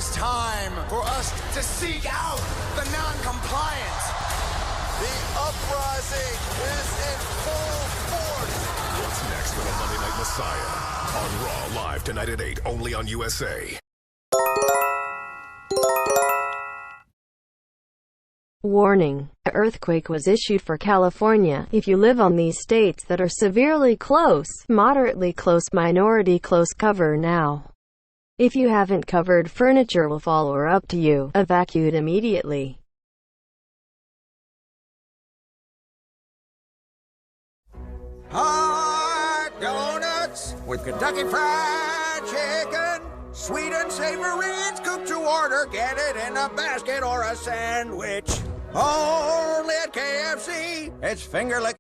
It's time for us to seek out the non-compliant. The uprising is in full force. What's next for the Monday Night Messiah? On Raw, live tonight at 8, only on USA. Warning: an earthquake was issued for California. If you live on these states that are severely close, moderately close, minority close, cover now. If you haven't covered, furniture will fall or up to you. Evacuate immediately. Hot donuts with Kentucky Fried Chicken. Sweet and savory, it's cooked to order. Get it in a basket or a sandwich. Only at KFC. It's finger lick.